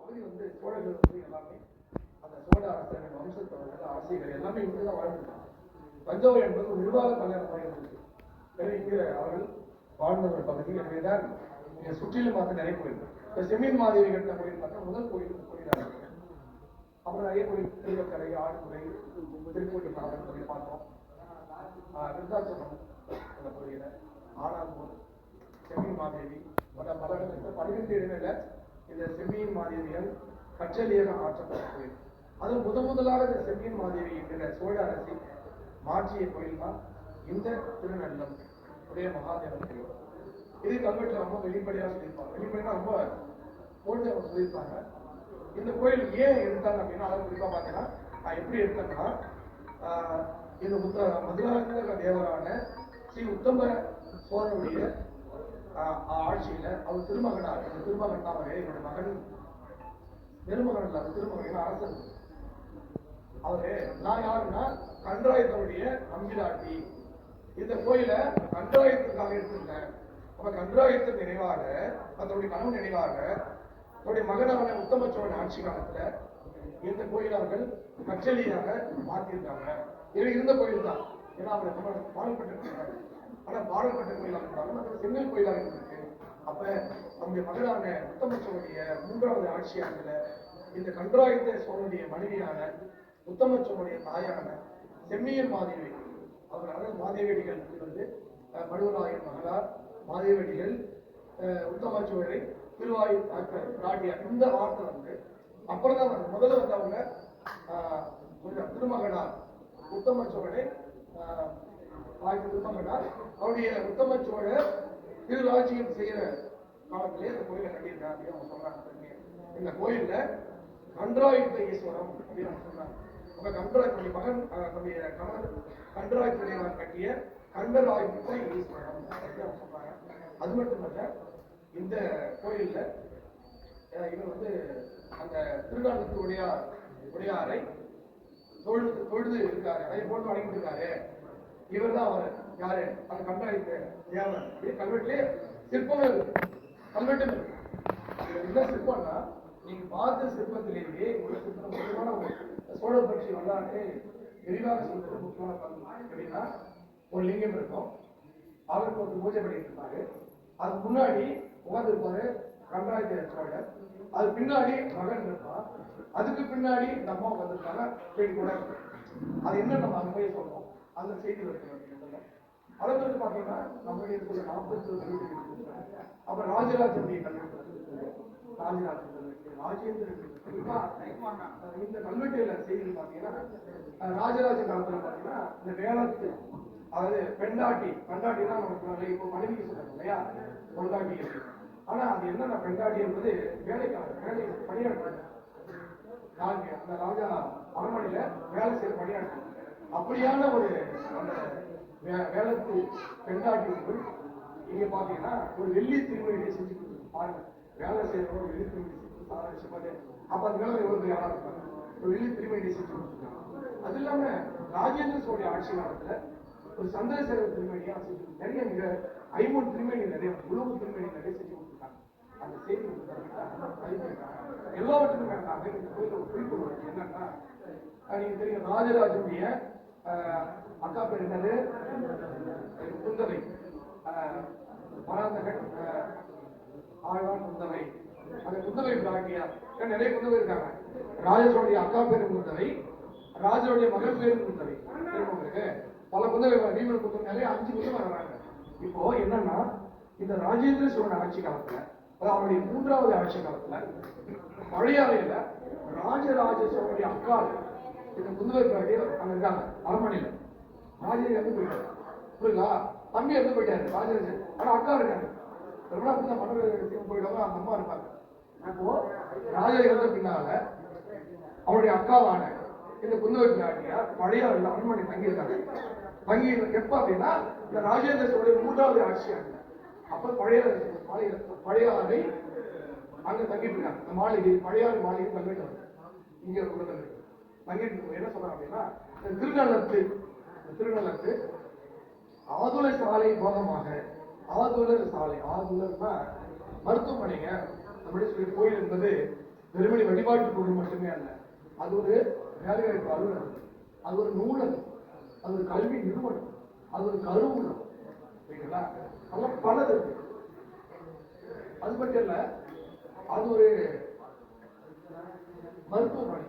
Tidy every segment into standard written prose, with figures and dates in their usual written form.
பகுதி வந்து சோழர்கள் வந்து எல்லாமே அந்த சோழ அரசர்கள் வம்சத்தவர்கள் அரசியல் எல்லாமே இங்கதான் வாழ்ந்துருக்காங்க. தஞ்சாவூர் என்பது ஒரு நிர்வாக தலைநகரமாக இருந்தது. எனவே இங்கே அவர்கள் வாழ்ந்த ஒரு பகுதி. எனவேதான் இங்கே சுற்றிலும் பார்த்து நிறைய கோயில். இப்போ செம்மீன் மாதேவி கட்டின கோயில் பார்த்தா முதல் கோயிலாக இருக்கு. அப்புறம் நிறைய கோயில் திருவக்கரை, ஆடுதுறை, திருக்கோட்டி பாடல் கோயில் பார்த்தோம். விருத்தாச்சலம் அந்த கோயில, ஆனாம்பூர், செம்மீன் மாதேவி பல 12 இடங்களில் இந்த செம்மீன் மாதேவிகள் கற்றலியாக ஆற்றப்பட்ட கோயில். அது முதலாக இந்த செம்மீன் மாதேவி என்கிற சோழ அரசி மாற்றிய கோயில் தான் இந்த திருநள்ளம் உடைய மகாதேவன் கோயில். இது கல்வெட்டுல ரொம்ப வெளிப்படையாக சொல்லியிருப்பாங்க. வெளிப்படையா ரொம்ப போட்டு அவங்க சொல்லியிருப்பாங்க. இந்த கோயில் ஏன் எடுத்தாங்க அப்படின்னா, அதை குறிப்பா பார்த்தீங்கன்னா நான் எப்படி எடுத்தேன்னா, இந்த மதுராந்தக தேவரான ஸ்ரீ உத்தம சோழனுடைய ஆட்சியில அவர் திருமகனார். இந்த திருமகன் தான் அவரே என்னோட மகன் நெருமகன் இல்ல, திருமகன் அரசன் அவரு. நான் யாருன்னா கன்றாயத்தனுடைய நம்பிராட்டி. இந்த கோயில கன்றாயத்துக்காக எடுத்திருந்தேன். அப்ப கன்றாயத்தின் நினைவாக, அதனுடைய கனவு நினைவாக அவருடைய மகனான உத்தம சோழன் ஆட்சி காலத்துல இந்த கோயில் அவர்கள் கச்சலியாக மாற்றியிருக்காங்க. இது இருந்த கோயில் தான். ஏன்னா அவர் பாடல்பட்டிருக்காங்க. ஆனா பாடல்பட்ட கோயிலாக இருந்தாலும் செங்கல் கோயிலாக இருந்திருக்கு. அப்ப அவருடைய மகனான உத்தம சோழனுடைய 3வது ஆட்சி ஆண்டுல இந்த கன்றாயத்த சோழனுடைய மனைவியான உத்தம சோழனுடைய தாயான செம்மியன் மாதேவி, அவர் அதாவது மாதேவியடிகள் வந்து மடுவராயன் மகளார் மாதேவியடிகள் உத்தம சோழரை திருவாயூர் ராட்டியார். இந்த வார்த்தை வந்து அப்புறம் தான் முதல்ல வந்து அவங்க திருமகனார் உத்தம சோழனை திருமகனார் அவருடைய உத்தம சோழர் திருராஜ்யம் செய்யற காலத்திலே இந்த கோயிலை கட்டியிருக்காங்க அப்படின்னு அவங்க சொல்றாங்க. இந்த கோயில்ல கன்றாயுத்த ஈஸ்வரம் அப்படின்னு அவங்க சொல்றாங்க. அப்ப கன்றாய் மகன் தன்னுடைய கணவர் கன்றாயுத்த கட்டிய கண்டராயுத்த ஈஸ்வரம் அப்படின்னு அவங்க சொல்றாங்க. அது மட்டுமல்ல, இந்த கோயில்ல இவர் வந்து அந்த திருநாளத்து உடையாரை தொழுது இருக்காரு, அதை போட்டு வணங்கிட்டு இருக்காரு. இவர் தான் அவர் யாரு, அந்த கண்டாயத்து தேவன். கல்வெட்டுலேயே சிற்பங்கள் இருக்கு, கல்வெட்டு இருக்கு. என்ன சிற்பம்னா, நீங்க பார்த்த சிற்பத்திலேயே ஒரு சிற்பம் முக்கியமான சோழர் பற்றி வரலாற்றை விரிவாக சொல்றது முக்கியமான பங்கு அப்படின்னா, ஒரு லிங்கம் இருக்கும், அவருக்கு ஒரு பூஜை பண்ணிட்டு இருப்பாரு. அதுக்கு முன்னாடி உட்கார்ந்து இருப்பாரு கண்டாயத்து சோழர். அது பின்னாடி மகன் இருப்பான், அதுக்கு பின்னாடி இந்த அம்மா உட்காந்துருக்காங்க பேடி கூட. அது என்ன நம்ம அங்க போய் சொல்றோம், அந்த செய்தி இருக்கு. அதை பிறகு பாத்தீங்கன்னா நம்மளுடைய 40 அப்புறம் ராஜராஜனுடைய கல்வெட்டு, ராஜேந்திரன் இந்த கல்வெட்டுல செய்தி பாத்தீங்கன்னா, ராஜராஜ காலத்துல பாத்தீங்கன்னா இந்த வேளத்து, அதாவது பெண்டாட்டினா நமக்கு இப்போ மனைவிக்கு சொல்றாங்க இல்லையா, பொண்டாட்டி. ஆனா அது என்ன பெண்டாட்டி என்பது வேலை பணியாற்ற அந்த ராஜா அரண்மனையில வேலை செய்ய பணியாற்ற அப்படியான ஒரு அந்த வேலைக்கு பெண்டாட்டிக்குள் இங்க பாத்தீங்கன்னா ஒரு வெள்ளி திருமணியை செஞ்சு பாருங்க. வேலை செய்யறவங்க ஒரு வெள்ளி திருமணி சாதாரண. அப்ப அந்த வேலை எவ்வளவு யாரா இருப்பாங்க, ஒரு வெள்ளி திருமணியை செஞ்சு கொடுத்துருக்காங்க. அது இல்லாம ராஜேந்திர சோழ ஆட்சி காலத்துல ஒரு சந்திரசேகர திருமணியா செஞ்சு நிறைய 50 திருமணி நிறைய உலக திருமணி நிறைய செஞ்சு கொடுத்துருக்காங்க. அந்த செய்தி எல்லாவற்றுக்கும் வேண்டாங்க. இந்த கோயில ஒரு குறிப்பு என்னன்னா, நீங்க தெரியும் ராஜராஜனுடைய அக்கா பேர் என்னது, குந்தவை, மராந்தகன் ஆழ்வான் குந்தவை. அந்த குந்தவை பிராட்டியார் நிறைய குந்தவை இருக்காங்க. ராஜனுடைய அக்கா பேரு குந்தவை, ராஜனுடைய மகள் பேரு குந்தவை. உங்களுக்கு பல குந்தவை வீமன் குந்தவை நிறைய 5 குந்தவை வராங்க. இப்போ என்னன்னா, இந்த ராஜேந்திர சோழன் ஆட்சி காலத்துல, அதாவது அவருடைய 3வது ஆட்சி காலத்துல பழையாறையில ராஜராஜ சோழனுடைய அக்கா இந்த குந்தவை பிராட்டி அங்க இருக்காங்க அரண்மனையில. ராஜேந்திர இருந்து போயிட்டாரு, புரியுங்களா, தம்பி இருந்து போயிட்டாரு ராஜராஜன். ஆனா அக்கா இருக்காங்க, போயிட்டாங்க, அந்த அம்மா இருப்பாங்க. அப்போ ராஜா இருந்த பின்னால அவருடைய அக்காவான இந்த குந்தவை பிராட்டியார் பழையாறையில அரண்மனை தங்கியிருக்காங்க. தங்கி எப்ப அப்படின்னா இந்த ராஜேந்திர சோழன் 3வது ஆட்சியாங்க. அப்ப பழையாறை அங்க தங்கிட்டு இருக்காங்க. இந்த மாளிகை பழையாறு மாளிகை கல்வெட்டு இங்க தங்கிட்டு என்ன சொல்றாங்க அப்படின்னா, திருநள்ளத்து ஆதுளை சாலை போகமாக, ஆதுளர் சாலை, ஆதுளர்னா மருத்துவமனைங்க. நம்மளுடைய கோயில் என்பது வெறுமனி வழிபாட்டு பொருள் மட்டுமே அல்ல, அது ஒரு வேலைவாய்ப்பு அலுவலகம், அது ஒரு நூலகம், அது ஒரு கல்வி நிறுவனம், அது ஒரு கருவூலம். சரிங்களா? அதெல்லாம் பலது இருக்கு. அது மட்டும் இல்ல, அது ஒரு மருத்துவமனை.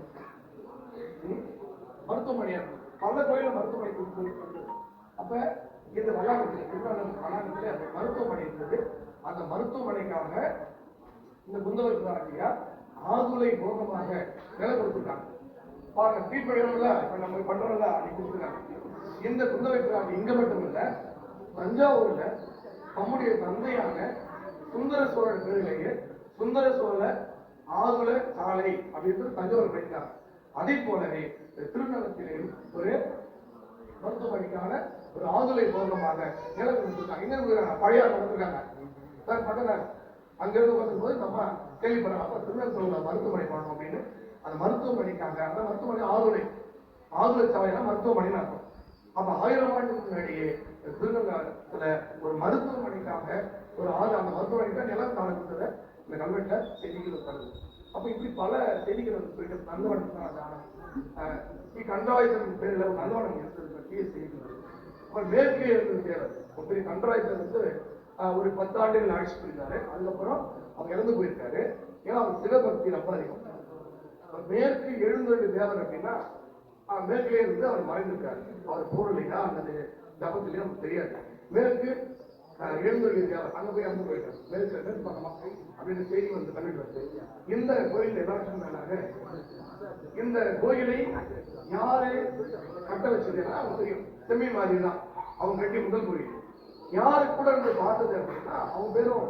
மருத்துவமனையா பல கோயில மருத்துவமனை கொடுத்து, அப்ப இந்த வளாகத்துல மருத்துவமனை இருந்தது. அந்த மருத்துவமனைக்காக இந்த குந்தவர்களாகிய ஆதுளை போகமாக வேலை கொடுத்துருக்காங்க. பாருங்க, ட்ரீட்மெண்ட் இப்ப நம்ம பண்றோம்ல, அப்படி கொடுத்துருக்காங்க. இந்த குந்தவைக்கிறாங்க இங்க மட்டும் இல்ல, தஞ்சாவூர்ல நம்முடைய தந்தையான சுந்தர சோழன் பேரிலேயே சுந்தர சோழ ஆதுள சாலை அப்படின்றது தஞ்சாவூர் படிக்கிறாங்க. அதே போலவே திருநகரத்திலேயும் ஒரு மருத்துவமனைக்கான ஒரு ஆதுளை போகமாக நிலம் கொடுத்துருக்காங்க. எங்க பழைய கொடுத்துருக்காங்க சார் பக்கத்தில். அங்கிருந்து வரும்போது நம்ம கேள்விப்படுறாங்க திருநெல்வேலியில் மருத்துவமனை பண்ணணும் அப்படின்னு. அந்த மருத்துவமனைக்காக அந்த மருத்துவமனை ஆதுளை சாலைனா மருத்துவமனை இருக்கும். அப்ப 1000 ஆண்டுக்கு முன்னாடியே திருநெல்வேலியில ஒரு மருத்துவமனைக்காக ஒரு அந்த மருத்துவமனைக்காக நிலம் கால கொடுத்ததை இந்த கல்வெட்டுல செய்திகள் வருது. அப்ப இப்படி பல செய்திகள் நந்தவனம் கண்டராயத்தின் பேர்ல ஒரு நந்தவனம் இருந்தது பற்றிய செய்திகள். அப்புறம் மேற்கே இருந்தது தேவர் ஒரு பெரிய கண்டராயத்தர் வந்து ஒரு 10 ஆண்டுகள் ஆட்சி புரிந்தாரு. அதுக்கப்புறம் அவர் இறந்து போயிருக்காரு. ஏன்னா அவர் சிவபக்தி ரொம்ப அதிகம். மேற்கு எழுந்தொழி தேவர் அப்படின்னா மேற்கிலே இருந்து அவர் மறைந்திருக்காரு. அவர் போரலையா அல்லது ஜபத்திலேயே நமக்கு தெரியாது. மேற்கு எழுந்தொழி தேவர் அங்க போய் இறந்து போயிருக்காரு. மேற்கு பக்கமா அப்படின்னு செய்தி வந்து கல்விட்டு வருது. இந்த கோயில் எல்லாருக்கும் மேலாக இந்த கோயிலை யாரு கட்ட வச்சதுன்னா அவங்க தெரியும். செம்மீன் மாதிரி தான் அவங்க கட்டிய முதல் கோயில். யாரு கூட இருந்து பார்த்தது அப்படின்னா அவங்க பேரும்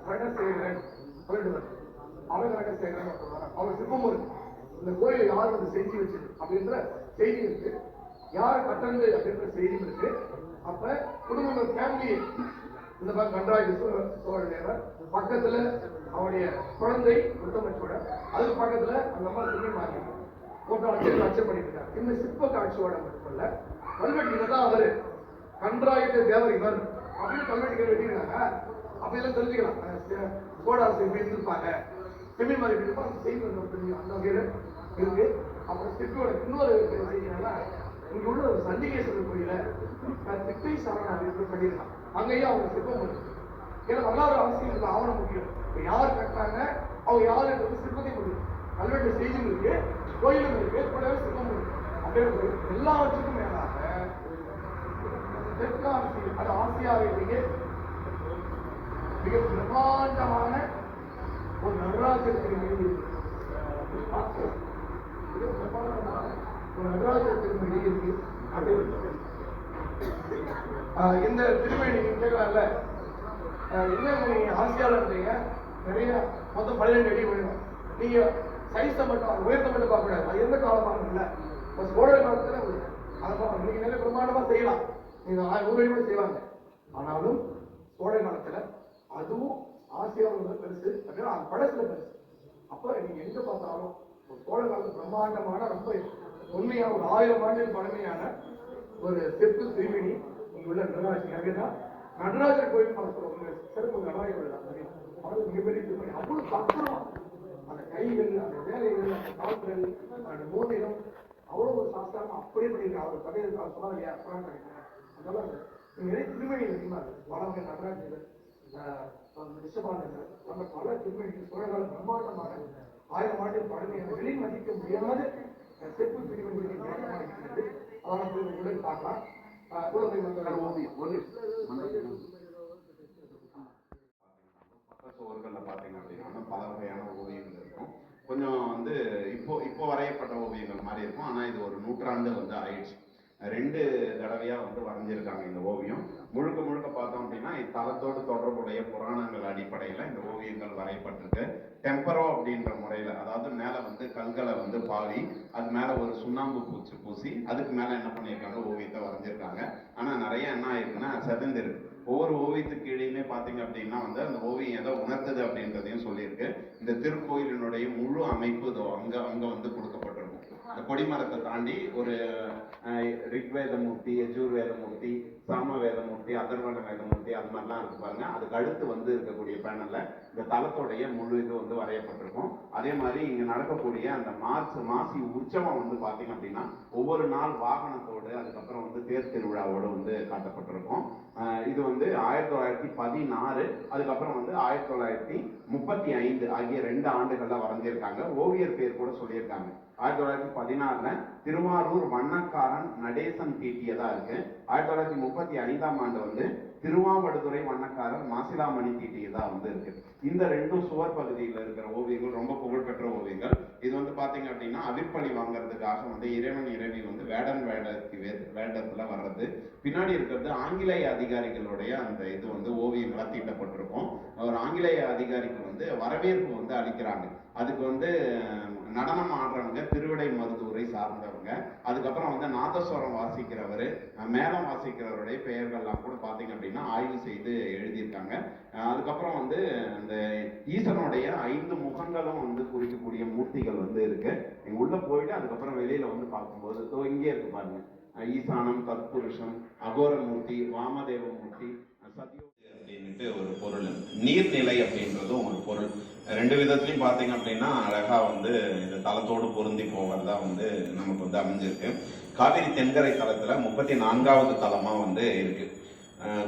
அரகசேகரன் சொல்லிடுவார். அரகசேகரன் அவங்க சிற்பமும் இருக்கு. இந்த கோயிலை யார் வந்து செஞ்சு வச்சது அப்படின்ற செய்தி இருக்கு. யார் கட்டணது அப்படின்ற செய்தியும் இருக்கு. அப்ப குடும்பங்கள் ஃபேமிலி இந்த மாதிரி கண்டராய சோழ தேவர் பக்கத்துல அவருடைய குழந்தை உத்தமச்சோட, அதுக்கு பக்கத்துல அந்த அம்மா துணி மாறி போட்டோ அச்சம் பண்ணிட்டு இருக்காங்க. இந்த சிற்ப காட்சியோட மட்டுமல்ல, கல்வெட்டு தான் அவரு கண்டராயத்த தேவர் இவர் அப்படின்னு கல்வெட்டுகள் வெட்டிருக்காங்க. அப்படியெல்லாம் தெரிஞ்சுக்கலாம். சோழாரசு எப்படி இருந்திருப்பாங்க, செம்மி மாதிரி இருப்பாங்க. செய்தி அந்த வகையில இருக்கு. அப்புறம் சிற்பியோட இன்னொரு செய்தினா, இங்க உள்ள ஒரு சண்டிகேஸ்வரர் கோயில திட்டை சரணம் அப்படின்னு பண்ணியிருக்காங்க. அங்கேயும் அவங்க சிற்பம் இருக்கு. ஏன்னா வரலாறு அவசியம் இல்லை, ஆவணம் முக்கியம். யார் கட்டாங்க அவங்க யாருன்றது சிற்பத்தை முடியும். கல்வெட்டு செய்தியும் இருக்கு, கோயிலும் இருக்கு, கூடவே சிற்பம் இருக்கு. அப்படியே எல்லாவற்றுக்கும் மேலாக தெற்காசிய அது ஆசியாவிலேயே மிக பிரம்மாண்டமான ஒரு நடராஜர் திருமணி ஒரு நடராஜர் திருமணி இருக்கு. இந்த திருமணி கேட்கலாம்ல, என்ன நீங்க ஆசியாவில் இருந்தீங்க, நிறைய மொத்தம் 12 அடி வேணும். நீங்க சைஸை மட்டும் உயர்த்த மட்டும் பார்க்க கூடாது. அது எந்த காலமாக இல்லை, சோழர் காலத்துல அதை நீங்க நிறைய பிரம்மாண்டமா செய்யலாம். நீங்க 100 அடி கூட செய்வாங்க. ஆனாலும் சோழர் காலத்துல அதுவும் ஆசியாவில் பெருசு அப்படின்னா அது படத்துல பெருசு. அப்ப நீங்க எங்க பார்த்தாலும் சோழ காலத்து பிரம்மாண்டமான ரொம்ப உண்மையா ஒரு 1000 ஆண்டு பழமையான ஒரு செப்பு திருமணி இங்க உள்ள நடராஜர். எனவேதான் நடராஜர் கோயில் பார்க்கிறவங்க சிறப்பு நடராஜர் அவருக்கு மிகப்பெரிய திருமணி. அவ்வளவு பத்திரமா அந்த கைகள், அந்த வேலைகள், அந்த கால்கள், அந்த மோதிரம் அவ்வளவு ஒரு சாஸ்திரமா அப்படியே பண்ணிருக்காங்க. அவர் கதையில் சொன்னாங்க இல்லையா, அதனால நிறைய திருமணி அதிகமா இருக்கு. வளங்க நடராஜர், ரிஷபானந்தர், நம்ம பல திருமணிகள் சோழகால பிரம்மாண்டமான 1000 ஆண்டு பழமையான வெளி மதிக்க முடியாத செப்பு திருமணிகள் இருக்கிறது. அதெல்லாம் உடல் பார்க்கலாம். சுவர்கள்ல பாத்தீங்க அப்படின்னா பல வகையான ஓவியங்கள் இருக்கும். கொஞ்சம் வந்து இப்போ வரையப்பட்ட ஓவியங்கள் மாதிரி இருக்கும். ஆனா இது ஒரு நூற்றாண்டு வந்து ஆயிடுச்சு. 2 தடவையா வந்து வரைஞ்சிருக்காங்க இந்த ஓவியம். முழுக்க பார்த்தோம் அப்படின்னா தலத்தோடு தொடர்புடைய புராணங்கள் அடிப்படையில இந்த ஓவியங்கள் வரையப்பட்டிருக்கு. டெம்பரோ அப்படின்ற முறையில, அதாவது மேல வந்து கல்களை வந்து பாவி அது மேல ஒரு சுண்ணாம்பு பூசி அதுக்கு மேல என்ன பண்ணியிருக்காங்க, ஓவியத்தை வரைஞ்சிருக்காங்க. ஆனா நிறைய என்ன ஆயிருக்குன்னா செதந்திருக்கு. ஒவ்வொரு ஓவியத்துக்கு கீழேயுமே பாத்தீங்க அப்படின்னா வந்து அந்த ஓவியம் எதை உணர்த்துது அப்படின்றதையும் சொல்லியிருக்கு. இந்த திருக்கோயிலினுடைய முழு அமைப்பு அங்க வந்து கொடுக்கப்பட்டிருக்கும். இந்த கொடிமரத்தை தாண்டி ஒரு ரிக்வேத மூர்த்தி, யஜுர்வேத மூர்த்தி, சாம வேதமூர்த்தி, அதர்வண வேதமூர்த்தி, அது மாதிரிலாம் இருக்கு பாருங்க. அதுக்கு அடுத்து வந்து இருக்கக்கூடிய பேனல்ல இந்த தலத்தோடைய முழு இது வந்து வரையப்பட்டிருக்கும். அதே மாதிரி இங்க நடக்கக்கூடிய அந்த மாசி உற்சவம் வந்து பாத்தீங்க அப்படின்னா ஒவ்வொரு நாள் வாகனத்தோடு, அதுக்கப்புறம் வந்து தேர் திருவிழாவோடு வந்து காட்டப்பட்டிருக்கும். இது வந்து 1916, அதுக்கப்புறம் வந்து 1935 ஆகிய 2 ஆண்டுகள்ல வரைஞ்சிருக்காங்க. ஓவியர் பேர் கூட சொல்லியிருக்காங்க. 1916 திருவாரூர் வண்ணக்காரன் நடேசன் தீட்டியதா இருக்கு. 1935 ஆண்டு வந்து திருவாவடுதுறை வண்ணக்காரர் மாசிலாமணி தீட்டியதா வந்து இருக்கு. இந்த 2 சுவர் பகுதியில் இருக்கிற ஓவியங்கள் ரொம்ப புகழ்பெற்ற ஓவியங்கள். இது வந்து பாத்தீங்க அப்படின்னா அவிற்பழி வாங்கறதுக்காக வந்து இறைவன் இறைவி வந்து வேடத்துல வர்றது. பின்னாடி இருக்கிறது ஆங்கிலேய அதிகாரிகளுடைய அந்த இது வந்து ஓவியங்களா தீட்டப்பட்டிருக்கும். ஒரு ஆங்கிலேய அதிகாரிக்கு வந்து வரவேற்பு வந்து அளிக்கிறாங்க. அதுக்கு வந்து நடனம் ஆடுறவங்க திருவிடை மருதூரை சார்ந்தவங்க, அதுக்கப்புறம் வந்து நாதஸ்வரம் வாசிக்கிறவர், மேளம் வாசிக்கிறவருடைய பெயர்கள்லாம் கூட பாத்தீங்க அப்படின்னா ஆய்வு செய்து எழுதியிருக்காங்க. அதுக்கப்புறம் வந்து இந்த ஈசனுடைய 5 முகங்களும் வந்து குறிக்கக்கூடிய மூர்த்திகள் வந்து இருக்கு. நீங்க உள்ள போயிட்டு அதுக்கப்புறம் வெளியில வந்து பார்க்கும்போது இங்கே இருக்கு பாருங்க, ஈசானம், தத்புருஷம், அகோர மூர்த்தி, வாமதேவ மூர்த்தி, சத்யோ அப்படின்ட்டு ஒரு பொருள். நீர்நிலை அப்படின்றதும் ஒரு பொருள். 2 விதத்திலையும் பாத்தீங்க அப்படின்னா அழகா வந்து இந்த தலத்தோடு பொருந்தி போவதா வந்து நமக்கு வந்து அமைஞ்சிருக்கு. காவிரி தென்கரை தலத்துல 34வது தலமா வந்து இருக்கு.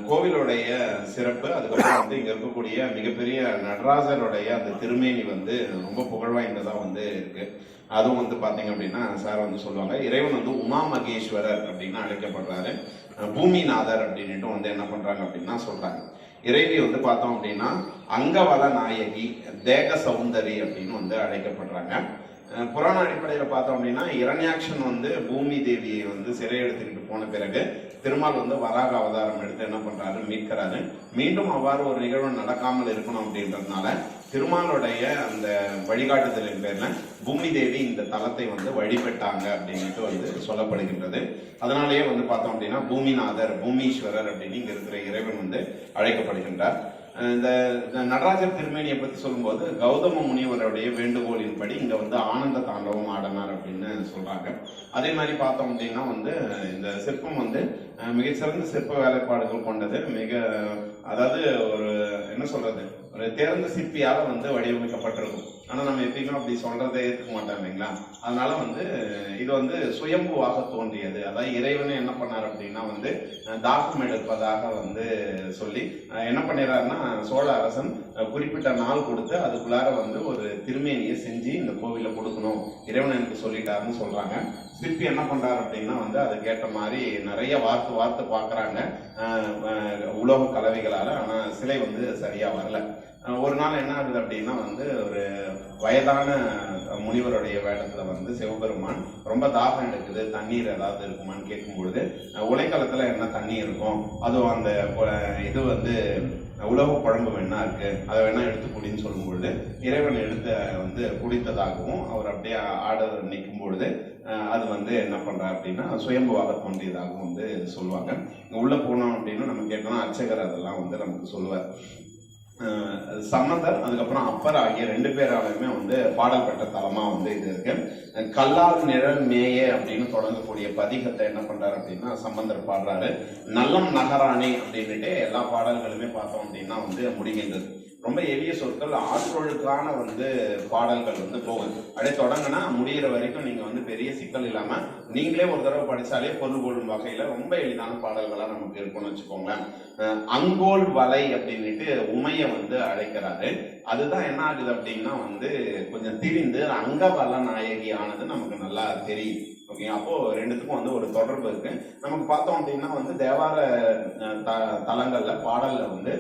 கோவிலுடைய சிறப்பு, அதுக்கப்புறம் வந்து இங்க இருக்கக்கூடிய மிகப்பெரிய நடராஜருடைய அந்த திருமேனி வந்து ரொம்ப புகழ் வாய்ந்ததா வந்து இருக்கு. அதுவும் வந்து பாத்தீங்க அப்படின்னா சார் வந்து சொல்லுவாங்க, இறைவன் வந்து உமா மகேஸ்வரர் அப்படின்னு அழைக்கப்படுறாரு. பூமிநாதர் அப்படின்ட்டு வந்து என்ன பண்றாங்க அப்படின்னா சொல்றாங்க. இறைவி வந்து பார்த்தோம் அப்படின்னா அங்கவல நாயகி, தேக சௌந்தரி அப்படின்னு வந்து அழைக்கப்படுறாங்க. புராண அடிப்படையில பார்த்தோம் அப்படின்னா இரண்யாக்ஷன் வந்து பூமி தேவியை வந்து சிறை எடுத்துக்கிட்டு போன பிறகு திருமால் வந்து வராக அவதாரம் எடுத்து என்ன பண்றாரு, மீட்கிறாரு. மீண்டும் அவ்வாறு ஒரு நிகழ்வு நடக்காமல் இருக்கணும் அப்படின்றதுனால திருமாலுடைய அந்த வழிகாட்டுதலின் பேர்ல பூமி தேவி இந்த தலத்தை வந்து வழிபட்டாங்க அப்படின்ட்டு வந்து சொல்லப்படுகின்றது. அதனாலேயே வந்து பார்த்தோம் அப்படின்னா பூமிநாதர், பூமீஸ்வரர் அப்படின்னு இங்க இருக்கிற இறைவன் வந்து அழைக்கப்படுகின்றார். இந்த நடராஜர் திருமேனியை பத்தி சொல்லும்போது கௌதம முனிவருடைய வேண்டுகோளின்படி இங்க வந்து ஆனந்த தாண்டவம் ஆடினார் அப்படின்னு சொல்றாங்க. அதே மாதிரி பார்த்தோம் அப்படின்னா வந்து இந்த சிற்பம் வந்து மிகச்சிறந்த சிற்ப வேலைப்பாடுகள் கொண்டது. அதாவது ஒரு என்ன சொல்றது, ஒரு தேர்ந்த சிற்பியால வந்து வடிவமைக்கப்பட்டிருக்கும். ஆனா நம்ம எப்பயுமே அப்படி சொல்றதை ஏற்றுக்க மாட்டோம் இல்லைங்களா? அதனால வந்து இது வந்து சுயம்புவாக தோன்றியது. அதாவது இறைவனை என்ன பண்ணார் அப்படின்னா வந்து தாக்கம் எடுப்பதாக வந்து சொல்லி என்ன பண்ணிடுறாருன்னா, சோழ அரசன் குறிப்பிட்ட நாள் கொடுத்து அதுக்குள்ளார வந்து ஒரு திருமேனியை செஞ்சு இந்த கோவில கொடுக்கணும் இறைவன் எனக்கு சொல்லிட்டாருன்னு சொல்றாங்க. சிற்பி என்ன பண்றாரு அப்படின்னா வந்து அதுக்கேற்ற மாதிரி நிறைய வார்த்து பாக்குறாங்க உலோக கலவைகளால. ஆனா சிலை வந்து சரியா வரல. ஒரு நாள் என்ன ஆகுது அப்படின்னா வந்து ஒரு வயதான முனிவருடைய வேடத்துல வந்து சிவபெருமான் ரொம்ப தாகம் எடுக்குது, தண்ணீர் ஏதாவது இருக்குமான்னு கேட்கும் பொழுது உலைக்களத்துல என்ன தண்ணி இருக்கும், அதுவும் அந்த இது வந்து உலக குழம்பு வேணா இருக்கு, அதை வேணா எடுத்து குடின்னு சொல்லும் பொழுது இறைவன் எடுத்து வந்து குடித்ததாகவும் அவர் அப்படியே ஆட நிற்கும் பொழுது அது வந்து என்ன பண்றாரு அப்படின்னா சுயம்புவாக தோன்றியதாகவும் வந்து சொல்லுவாங்க. உள்ள போனோம் அப்படின்னு நம்ம கேட்டோம்னா அர்ச்சகர் அதெல்லாம் வந்து நமக்கு சொல்லுவார். சம்பந்தர் அதுக்கப்புறம் அப்பர் ஆகிய 2 பேராலுமே வந்து பாடல் பெற்ற தலமா வந்து இது இருக்கு. கல்லால் நிழல் மேயே அப்படின்னு தொடங்கக்கூடிய பதிகத்தை என்ன பண்றாரு அப்படின்னா சம்பந்தர் பாடுறாரு. நல்லம் நகராணி அப்படின்னுட்டு எல்லா பாடல்களுமே பார்த்தோம் அப்படின்னா வந்து முடிகின்றது. ரொம்ப எளிய சொற்கள், ஆற்றொழுக்கான வந்து பாடல்கள் வந்து போகுது. அப்படியே தொடங்கினா முடிகிற வரைக்கும் நீங்க வந்து பெரிய சிக்கல் இல்லாம நீங்களே ஒரு தடவை படிச்சாலே பொருள் கொள்ளும் வகையில ரொம்ப எளிதான பாடல்களா நமக்கு இருக்கும்னு வச்சுக்கோங்களேன். அங்கோல் வலை அப்படின்னுட்டு உமைய வந்து அழைக்கிறாரு. அதுதான் என்ன ஆகுது அப்படின்னா வந்து கொஞ்சம் திரிந்து அங்கவல நாயகி ஆனது நமக்கு நல்லா தெரியுது. ஓகே, அப்போ 2த்துக்கும் வந்து ஒரு தொடர்பு இருக்கு. நமக்கு பார்த்தோம் அப்படின்னா வந்து தேவார தலங்கள்ல பாடல்ல வந்து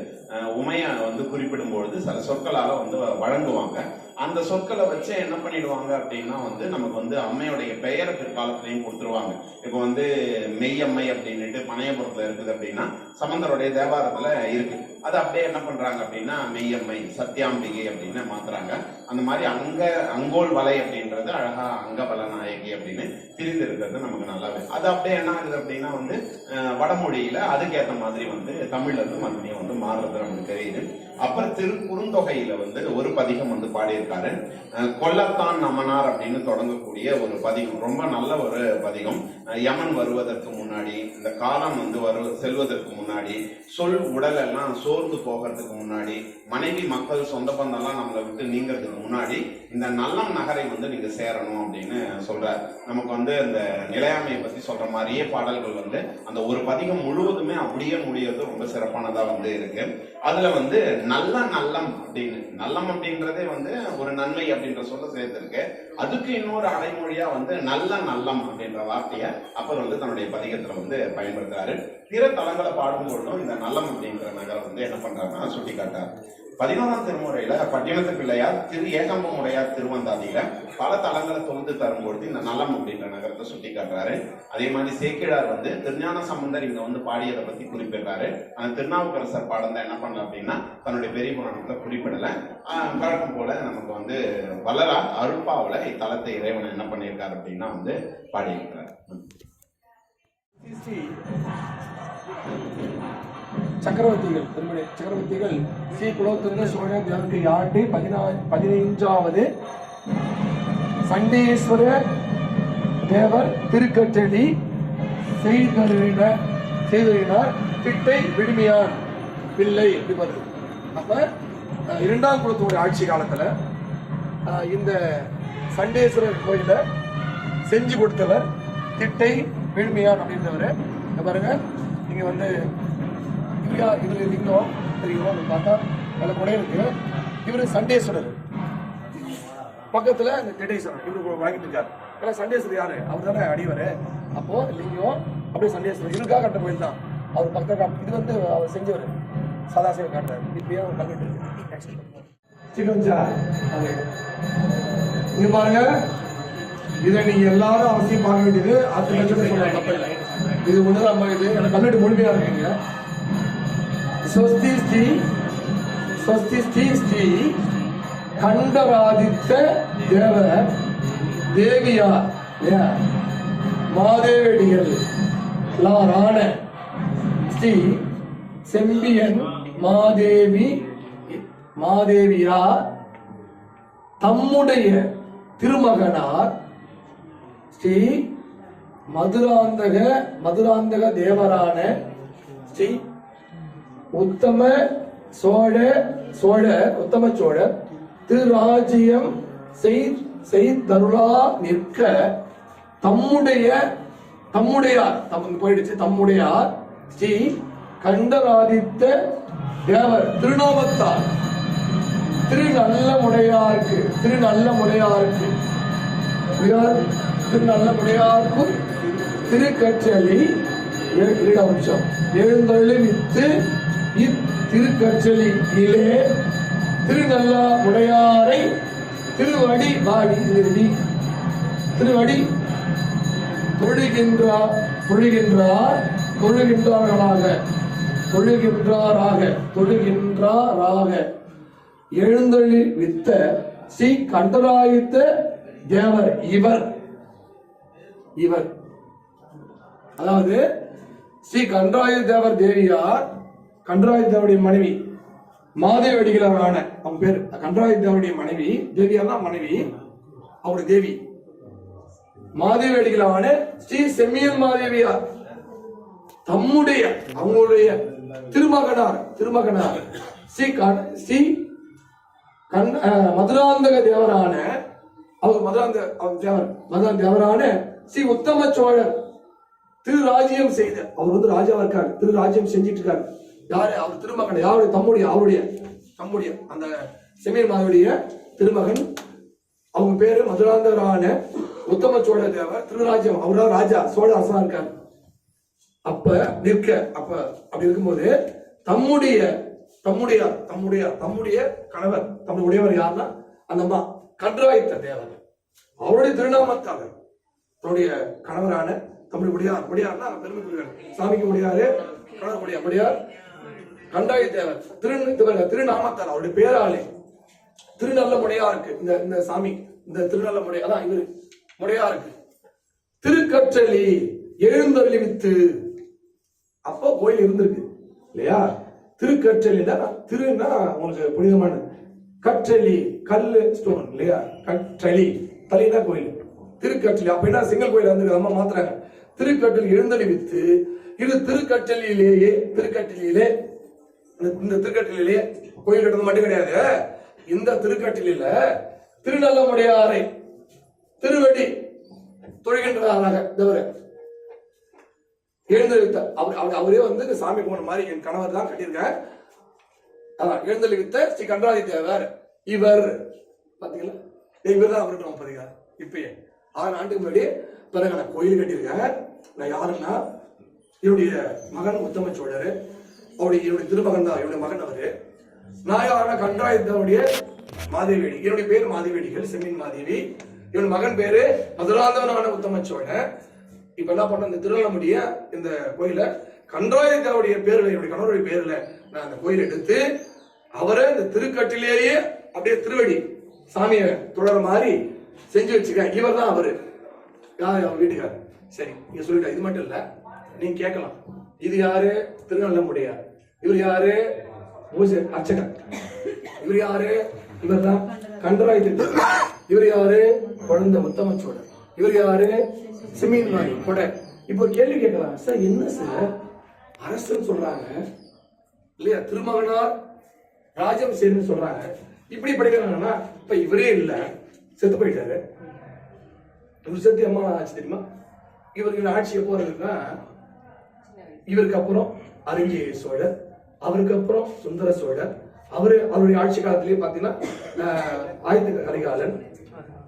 உமைய வந்து குறிப்பிடும் பொழுது சில சொற்களால வந்து வழங்குவாங்க. அந்த சொற்களை வச்சு என்ன பண்ணிடுவாங்க அப்படின்னா வந்து நமக்கு வந்து அம்மையுடைய பெயரை பிற்காலத்திலையும் கொடுத்துருவாங்க. இப்போ வந்து மெய்யம்மை அப்படின்னுட்டு பனையபுரத்துல இருக்குது அப்படின்னா சம்பந்தருடைய தேவாரத்துல இருக்கு. அது அப்படியே என்ன பண்றாங்க அப்படின்னா மெய்யம்மை, சத்தியாம்பிகை அப்படின்னு மாத்துறாங்க. அந்த மாதிரி அங்கோல் வலை அப்படின்றது அழகா அங்கபல நாயகி அப்படின்னு பிரிந்து இருக்கிறது நமக்கு நல்லாவே. அது அப்படியே என்ன ஆகுது அப்படின்னா வந்து வடமொழியில அதுக்கேற்ற மாதிரி வந்து தமிழ்ல இருந்து மறுபடியும் வந்து மாறுறது நமக்கு தெரியுது. அப்புறம் திருக்குறுந்தொகையில வந்து ஒரு பதிகம் வந்து பாடியிருக்காரு. கொல்லத்தான் நமனார் அப்படின்னு தொடங்கக்கூடிய ஒரு பதிகம், ரொம்ப நல்ல ஒரு பதிகம். யமன் வருவதற்கு முன்னாடி, இந்த காலம் வந்து செல்வதற்கு முன்னாடி, சொல் உடல் எல்லாம் சோர்ந்து போகிறதுக்கு முன்னாடி, மனைவி மக்கள் சொந்த பந்தம்லாம் நம்மளை விட்டு நீங்கிறதுக்கு முன்னாடி இந்த நல்லம் நகரை வந்து நீங்க சேரணும் அப்படின்னு சொல்றாரு. நமக்கு வந்து இந்த நிலையாமையை பத்தி சொல்ற மாதிரியே பாடல்கள் வந்து அந்த ஒரு பதிகம் முழுவதுமே அப்படியே முடியறது ரொம்ப சிறப்பானதா வந்து இருக்கு. அதுல வந்து நல்லம் அப்படின்னு, நல்லம் அப்படின்றதே வந்து ஒரு நன்மை அப்படின்ற சொல்ல சேர்த்திருக்கு. அதுக்கு இன்னொரு அடைமொழியா வந்து நல்லம் அப்படின்ற வார்த்தையை அப்பர் வந்து தன்னுடைய பதிகத்துல வந்து பயன்படுத்துறாரு. பிற தலங்களை பாடும்பொழுதும் இந்த நல்லம் அப்படின்ற நகரம் வந்து என்ன பண்றாருன்னா சுட்டி காட்டார். 11ஆம் திருமுறையில பட்டினத்து பிள்ளையார் திரு ஏகம்பம் உடையார் திருவந்தாதியில பல தலங்களை தொகுத்து தரும்பொழுது இந்த நல்லம் அப்படின்ற நகரத்தை சுட்டி காட்டுறாரு. அதே மாதிரி சேக்கிழார் வந்து திருஞான சம்பந்தர் இங்க வந்து பாடியதை பத்தி குறிப்பிடுறாரு. ஆனா திருநாவுக்கரசர் பாடம் தான் என்ன பண்ணல அப்படின்னா தன்னுடைய பெரிய புராணத்தை குறிப்பிடல. வழக்கம் போல நமக்கு வந்து வள்ளலார் அருட்பாவுல இத்தலத்தை இறைவன் என்ன பண்ணியிருக்காரு அப்படின்னா வந்து பாடியிருக்கிறார். சக்கரவர்த்திகள் சக்கரவர்த்திகள் ஸ்ரீ குலோத்துங்க சோழன் ஆண்டு 15வது சண்டேஸ்வர தேவர் திருக்கற்றளி செய்தறினார் திட்டை விடுமையான் பிள்ளை எப்படி வருது. அப்ப 2ஆம் குலத்தோட ஆட்சி காலத்துல இந்த சண்டேஸ்வரர் கோயில செஞ்சு கொடுத்தவர் திட்டை விழுமையான் அப்படின்றவர். பாருங்க, நீங்க வந்து இதுல லிங்கம் தெரியும், பார்த்தா நல்ல கூட இருக்கு. இவரு சண்டேஸ்வரர், பக்கத்துல இந்த திட்டேஸ்வரர் இவரு வாங்கிட்டு இருக்காரு. ஏன்னா சண்டேஸ்வரர் யாரு? அவர் தானே அடிவர். அப்போ லிங்கம் அப்படியே சண்டேஸ்வரர் இவருக்காக கட்ட கோயில் தான். அவர் பக்கத்தில் இது வந்து அவர் செஞ்சவர் சதாசிவம் காட்டுறாரு. இப்பயே அவர் கல்வெட்டு இங்க பாருங்க. இதை நீங்க எல்லாரும் அவசியம் பார்க்க வேண்டியது. 10 லட்சத்தை சொல்ற தப்பு இல்லை. இது ஒண்ணுதான் இது எனக்கு கல்வெட்டு முழுமையா இருக்குங்க. ஸ்வஸ்தி ஸ்ரீ ஸ்ரீ கண்டராதித்த தேவ தேவியார் மாதேவடிகள் ராண ஸ்ரீ செம்பியன் மாதேவியார் தம்முடைய திருமகனார் ஸ்ரீ மதுராந்தக தேவரான ஸ்ரீ உத்தம சோழர் திருராஜ்யம் செய்தருளா நிற்க தம்முடையார் ஸ்ரீ கண்டராதித்த தேவர் திருநாமத்தார் திருநல்ல முடையார்க்கும் திருக்கற்றளி எழுந்தொழிவித்து இத்திருக்கற்றளியிலே திருநல்ல முடையாரை திருவடி தொழுகின்றாராக எழுந்தொழிவித்த ஸ்ரீ கண்டராதித்த தேவர் இவர் அதாவது ஸ்ரீ கண்டராதித்த தேவர் தேவியார் கண்டராதித்த தேவருடைய மனைவி மாதேவடிகளான அவங்க பேர். கண்டராதித்த தேவருடைய மனைவி தேவியார் தான் மனைவி, அவருடைய தேவி மாதேவடிகளான ஸ்ரீ செம்மியன் மாதேவியார் அவங்களுடைய திருமகனார் ஸ்ரீ மதுராந்தக தேவரான தேவரான ஸ்ரீ உத்தம சோழர் திருராஜ்யம் செய்த அவர் வந்து ராஜாவா இருக்காரு, திருராஜ்யம் செஞ்சிட்டு இருக்காரு. யாரு? அவர் திருமகன். யாருடைய? தம்முடைய அந்த செம்மியன் மாதேவியுடைய திருமகன். அவங்க பேரு மதுராந்தகரான உத்தம சோழ தேவர் திருராஜ்யம். அவர்தான் ராஜா, சோழ அரசா இருக்காரு. அப்படி இருக்கும்போது தம்முடைய கணவர், தம்முடைய உடையவர் யாருன்னா அந்த அம்மா கண்டராதித்த தேவர். அவருடைய திருநாமத்தார் தன்னுடைய கணவரான தம்முடைய முடியார்னா பெருமைக்குரியவர், சாமிக்கு முடியாரு, கணவர் முடியார் கண்டராதித்த தேவர் திருநாமத்தார் அவருடைய பேராலே திருநல்ல முடையா இருக்கு. இந்த சாமி இந்த திருநல்ல முடையா தான் இவரு முடையா இருக்கு. திருக்கற்றலி எழுந்தருளி வித்து. அப்போ கோயில் இருந்திருக்கு இல்லையா? திருக்கற்றலினா திருன்னா உங்களுக்கு புனிதமான, கற்றலி கல்லு ஸ்டோன் இல்லையா? கற்றலி தலினா கோயில், திருக்கற்றலி அப்படின்னா செங்கல் கோயில் வந்து நம்ம மாத்துறாங்க. திருக்கற்றலி எழுந்தருளி வித்து. இது திருக்கற்றலியிலேயே இந்த திருக்கற்றலிலே கோயில் கட்டது மட்டும் கிடையாது. இந்த திருக்கற்றலில திருநல்லமுடையாரை திருவடி தொழுகின்றதாக தவிர எழுந்தளித்த அவரே வந்து சாமி கும்பிட மாதிரி என் கணவர் தான் கட்டியிருக்கார். அதான் எழுந்தளித்த ஸ்ரீ கண்டராதி தேவர் இவர். பாத்தீங்களா? இவர் தான் அவருக்கு பதிகார். இப்பயே 6 ஆண்டுக்கு முன்னாடி பிறகு நான் கோயில் கட்டியிருக்கேன். நான் யாருன்னா என்னுடைய மகன் உத்தம சோழர், என்னுடைய திருமகன் தான் என்னுடைய மகன் அவரு. நான் யாருன்னா கண்டராதித்தனுடைய மாதேவேடி. என்னுடைய பேர் மாதேவேடிகள், செம்மின் மாதேவி. என்னுடைய மகன் பேரு மதுராந்தவனான உத்தம சோழன். இப்ப என்ன பண்ண, இந்த திருநெல்வேலிய இந்த கோயில கண்டராதித்தனுடைய பேர்ல, என்னுடைய கணவருடைய பேர்ல நான் அந்த கோயில் எடுத்து அவரை இந்த திருக்கட்டிலேயே அப்படியே திருவடி சாமியை தொடர மாதிரி செஞ்சு வச்சுக்க. இவர் தான் அவரு. யாரு? அவர் வீட்டுக்கார். சரி, நீங்க சொல்லிட்டா. இது மட்டும் இல்ல, நீங்க கேட்கலாம், இது யாரு? திருநெல்வேலியார். இவர் யாரு? பூஜை அர்ச்சகர். இவர் யாரு? இவர் தான் கண்டராதித்த. இவர் யாரு? குழந்தை உத்தம சோழர். இவர் யாரு? சிமீன் மாரி கொடை. இப்போ கேள்வி கேட்கலாம், சார் என்ன சார் அரசன் சொல்றாங்க இல்லையா, திருமகனார் ராஜம் சேர்ந்து சொல்றாங்க, இப்படி படிக்கிறாங்கன்னா இப்ப இவரே இல்ல, செத்து போயிட்டாரு. இவர் செத்து அம்மா ஆட்சி தெரியுமா? இவருக்கு ஆட்சி எப்போ இருக்குன்னா, இவருக்கு அப்புறம் அரிஞ்சய சோழர், அவருக்கு அப்புறம் சுந்தர சோழர், அவருடைய ஆட்சி காலத்திலேயே பாத்தீங்கன்னா ஆயுத கரிகாலன்,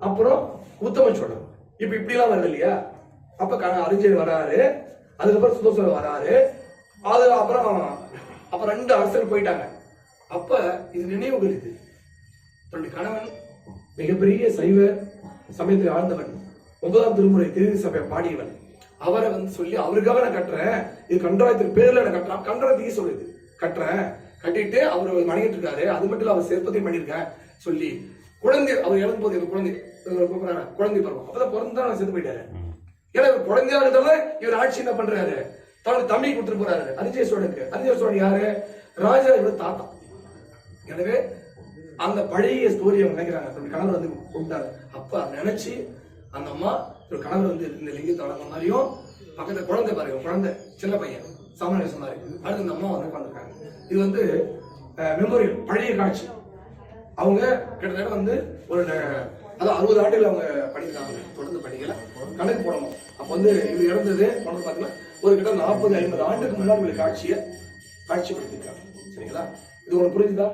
அப்புறம் உத்தம சோழர். இப்ப இப்படி எல்லாம் வருது இல்லையா? அப்ப அரிஞ்சயர் வராரு, அதுக்கப்புறம் சுந்தர சோழர் வராரு, அது அப்புறம் 2 அரசர் போயிட்டாங்க. அப்ப இது நினைவுகள். இது தன்னுடைய கணவன் மிகப்பெரிய சைவ சமயத்தில் ஆழ்ந்தவன், 9ஆம் திருமுறை திருநீர் சபையை பாடியவன். அவரை வந்து சொல்லி அவருக்காக நான் கட்டுறேன், இது கண்டராயத்தின் பேர்ல நான் கட்டுறேன். கண்டராயத்தையும் சொல்லுது கட்டுறேன், கட்டிட்டு அவர் வணங்கிட்டு இருக்காரு. அது மட்டும் இல்ல, அவர் சிற்பத்தையும் பண்ணிருக்கேன் சொல்லி குழந்தை அவர் இழந்து போது குழந்தை பருவம் அப்பதான் பிறந்தா நான் செத்து போயிட்டாரு. ஏன்னா இவர் குழந்தையா இருந்தாலும் இவர் ஆட்சி என்ன பண்றாரு, தன்னுடைய தம்பி கொடுத்துட்டு போறாரு அரிஞ்சய சோழனுக்கு. அரிஞ்சய சோழன் யாரு? ராஜா இவரு தாத்தா. எனவே அந்த பழைய ஸ்டோரி அவங்க நினைக்கிறாங்க, தன்னுடைய கணவர் வந்து கூப்பிட்டாரு. அப்ப நினைச்சு அந்த அம்மா ஒரு கணவர் வந்து இந்த லிங்கத்தை வளர்ந்த மாதிரியும், பக்கத்துல குழந்தை பாருங்க, குழந்தை சின்ன பையன் சாமானிய சொன்னாரு. அடுத்து இந்த அம்மா வந்து உட்காந்துருக்காங்க. இது வந்து மெமோரியல், பழைய காட்சி. அவங்க கிட்டத்தட்ட வந்து ஒரு 60 ஆண்டுகள் அவங்க படிக்கிறாங்க, தொடர்ந்து படிக்கல, கணக்கு போடணும். அப்ப வந்து இது இறந்தது பாத்தீங்கன்னா ஒரு கிட்ட 40-50 ஆண்டுக்கு முன்னாடி காட்சியை காட்சிப்படுத்திருக்காங்க. சரிங்களா? இது உங்களுக்கு புரிஞ்சுதா?